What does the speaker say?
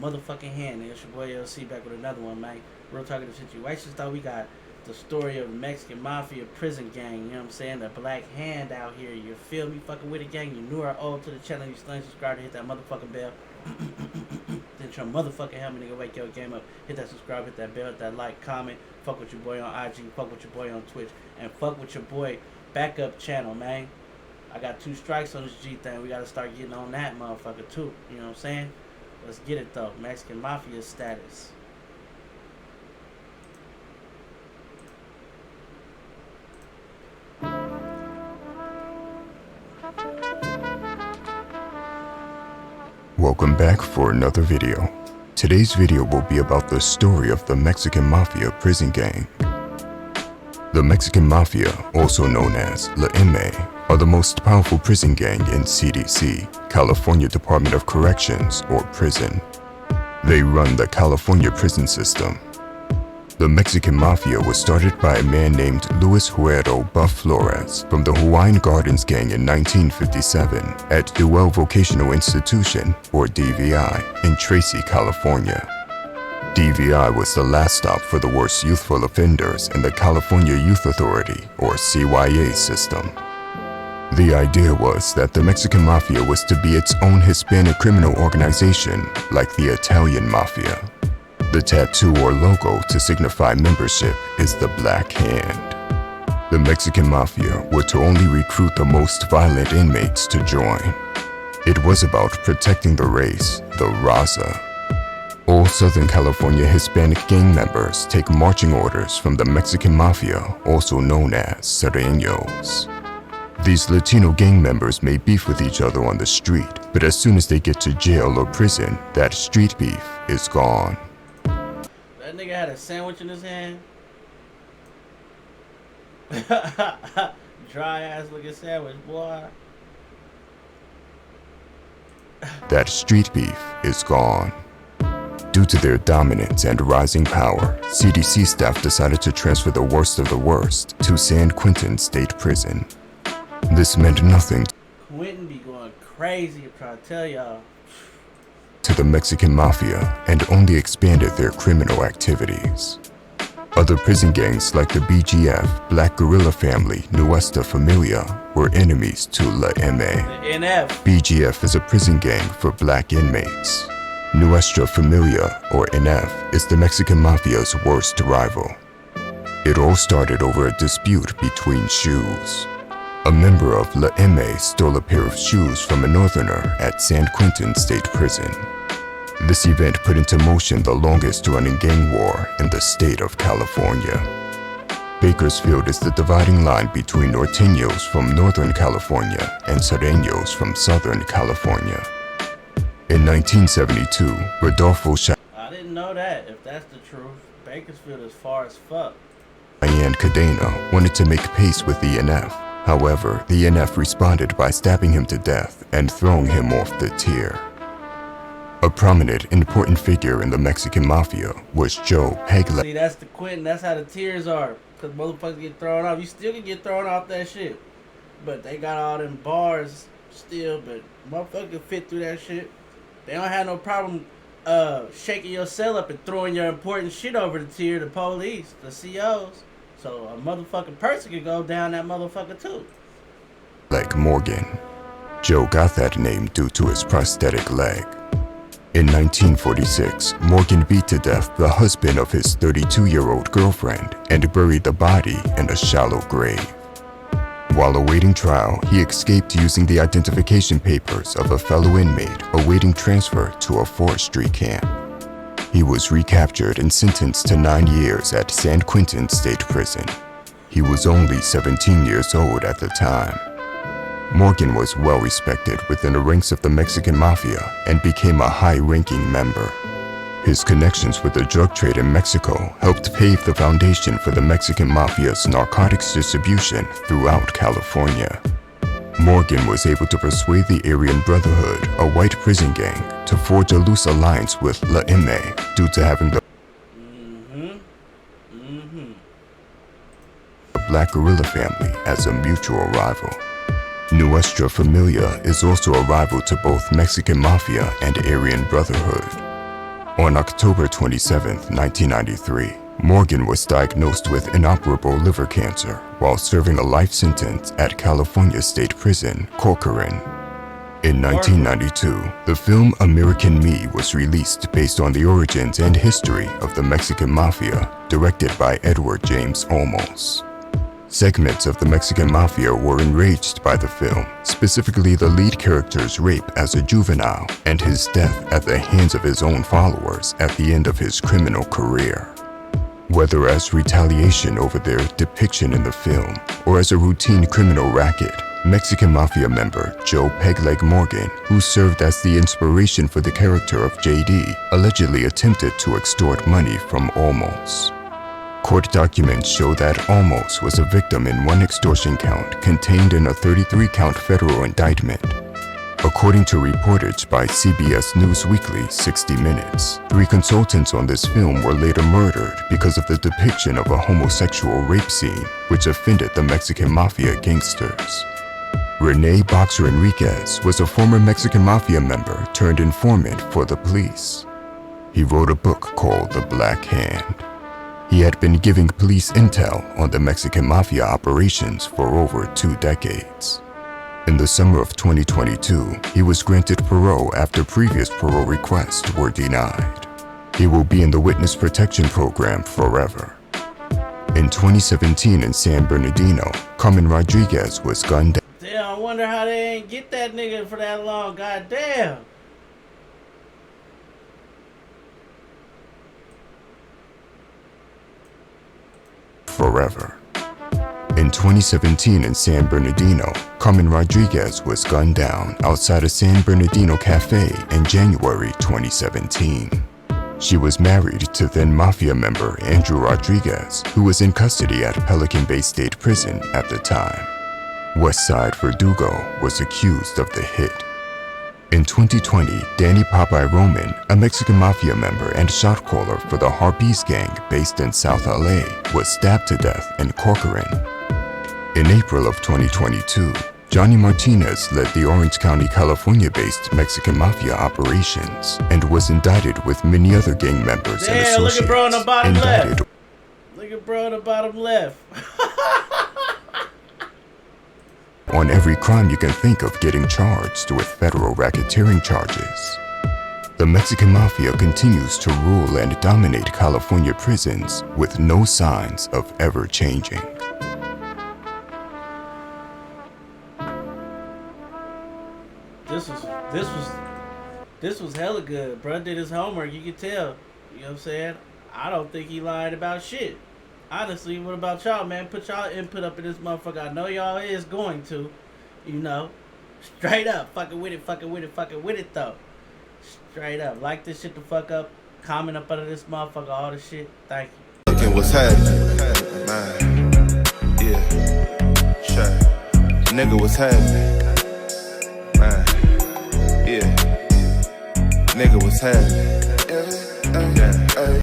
motherfucking hand. It's your boy LC back with another one, man. Real Talkative Situations. Though we got the story of the Mexican Mafia prison gang. You know what I'm saying? The black hand out here. You feel me? Fucking with the gang. You new or old to the channel. You still ain't subscribed to hit that motherfucking bell. Then your motherfucking helmet, nigga. Wake your game up. Hit that subscribe, hit that bell, hit that like, comment. Fuck with your boy on IG. Fuck with your boy on Twitch. And fuck with your boy backup channel, man. I got 2 strikes on this G thing. We gotta start getting on that motherfucker too. You know what I'm saying? Let's get it though. Mexican Mafia status. Welcome back for another video. Today's video will be about the story of the Mexican Mafia prison gang. The Mexican Mafia, also known as La M, are the most powerful prison gang in CDC, California Department of Corrections, or prison. They run the California prison system. The Mexican Mafia was started by a man named Luis Huero Buff Flores from the Hawaiian Gardens gang in 1957 at Duell Vocational Institution, or DVI, in Tracy, California. DVI was the last stop for the worst youthful offenders in the California Youth Authority, or CYA system. The idea was that the Mexican Mafia was to be its own Hispanic criminal organization, like the Italian Mafia. The tattoo or logo to signify membership is the black hand. The Mexican Mafia were to only recruit the most violent inmates to join. It was about protecting the race, the Raza. All Southern California Hispanic gang members take marching orders from the Mexican Mafia, also known as Sereños. These Latino gang members may beef with each other on the street, but as soon as they get to jail or prison, that street beef is gone. That nigga had a sandwich in his hand. Dry ass looking sandwich, boy. That street beef is gone. Due to their dominance and rising power, CDC staff decided to transfer the worst of the worst to San Quentin State Prison. This meant nothing Quentin be going crazy, I'm trying to tell y'all. to the Mexican Mafia and only expanded their criminal activities. Other prison gangs like the BGF, Black Guerrilla Family, Nuestra Familia, were enemies to La M. The NF. BGF is a prison gang for black inmates. Nuestra Familia, or NF, is the Mexican Mafia's worst rival. It all started over a dispute between shoes. A member of La M stole a pair of shoes from a northerner at San Quentin State Prison. This event put into motion the longest-running gang war in the state of California. Bakersfield is the dividing line between norteños from Northern California and Sereños from Southern California. In 1972, Rodolfo I didn't know that, if that's the truth. Bakersfield is far as fuck. Cheyenne Cadena wanted to make peace with the NF. However, the NF responded by stabbing him to death and throwing him off the tier. A prominent, important figure in the Mexican Mafia was Joe Pegler. See, that's the Quentin, that's how the tiers are. Cause motherfuckers get thrown off. You still can get thrown off that shit. But they got all them bars still, but motherfuckers can fit through that shit. They don't have no problem shaking your cell up and throwing your important shit over the tier, the police, the COs. So a motherfucking person could go down that motherfucker too. Like Morgan. Joe got that name due to his prosthetic leg. In 1946, Morgan beat to death the husband of his 32-year-old girlfriend and buried the body in a shallow grave. While awaiting trial, he escaped using the identification papers of a fellow inmate awaiting transfer to a forestry camp. He was recaptured and sentenced to 9 years at San Quentin State Prison. He was only 17 years old at the time. Morgan was well respected within the ranks of the Mexican Mafia and became a high-ranking member. His connections with the drug trade in Mexico helped pave the foundation for the Mexican Mafia's narcotics distribution throughout California. Morgan was able to persuade the Aryan Brotherhood, a white prison gang, to forge a loose alliance with La M due to having the Black Guerrilla Family as a mutual rival. Nuestra Familia is also a rival to both Mexican Mafia and Aryan Brotherhood. On October 27, 1993, Morgan was diagnosed with inoperable liver cancer while serving a life sentence at California State Prison, Corcoran. In 1992, the film American Me was released based on the origins and history of the Mexican Mafia, directed by Edward James Olmos. Segments of the Mexican Mafia were enraged by the film, specifically the lead character's rape as a juvenile and his death at the hands of his own followers at the end of his criminal career. Whether as retaliation over their depiction in the film or as a routine criminal racket, Mexican Mafia member Joe Pegleg Morgan, who served as the inspiration for the character of JD, allegedly attempted to extort money from Olmos. Court documents show that Olmos was a victim in one extortion count contained in a 33-count federal indictment. According to reportage by CBS News Weekly 60 Minutes, 3 consultants on this film were later murdered because of the depiction of a homosexual rape scene, which offended the Mexican Mafia gangsters. Rene Boxer Enriquez was a former Mexican Mafia member turned informant for the police. He wrote a book called The Black Hand. He had been giving police intel on the Mexican Mafia operations for over 2 decades. In the summer of 2022, he was granted parole after previous parole requests were denied. He will be in the witness protection program forever. In 2017 in San Bernardino, Carmen Rodriguez was gunned down. Damn, I wonder how they ain't get that nigga for that long. Goddamn. Forever. In 2017 in San Bernardino, Carmen Rodriguez was gunned down outside a San Bernardino cafe in January 2017. She was married to then Mafia member Andrew Rodriguez, who was in custody at Pelican Bay State Prison at the time. Westside Verdugo was accused of the hit. In 2020, Danny Popeye Roman, a Mexican Mafia member and shot caller for the Harpies gang based in South LA, was stabbed to death in Corcoran. In April of 2022, Johnny Martinez led the Orange County, California-based Mexican Mafia operations and was indicted with many other gang members and associates. Look at bro on the bottom left. Look at bro on the bottom left. On every crime you can think of getting charged with federal racketeering charges. The Mexican Mafia continues to rule and dominate California prisons with no signs of ever changing. This was hella good. Bruh did his homework, you can tell. You know what I'm saying? I don't think he lied about shit. Honestly, what about y'all, man? Put y'all input up in this motherfucker. I know y'all is going to, you know. Straight up. Fucking with it though. Straight up. Like this shit the fuck up. Comment up under this motherfucker, all the shit. Thank you. Fuckin' what's happening, man. Yeah. Sure. Nigga, what's happening? Man. Yeah. Nigga, what's happening? Yeah.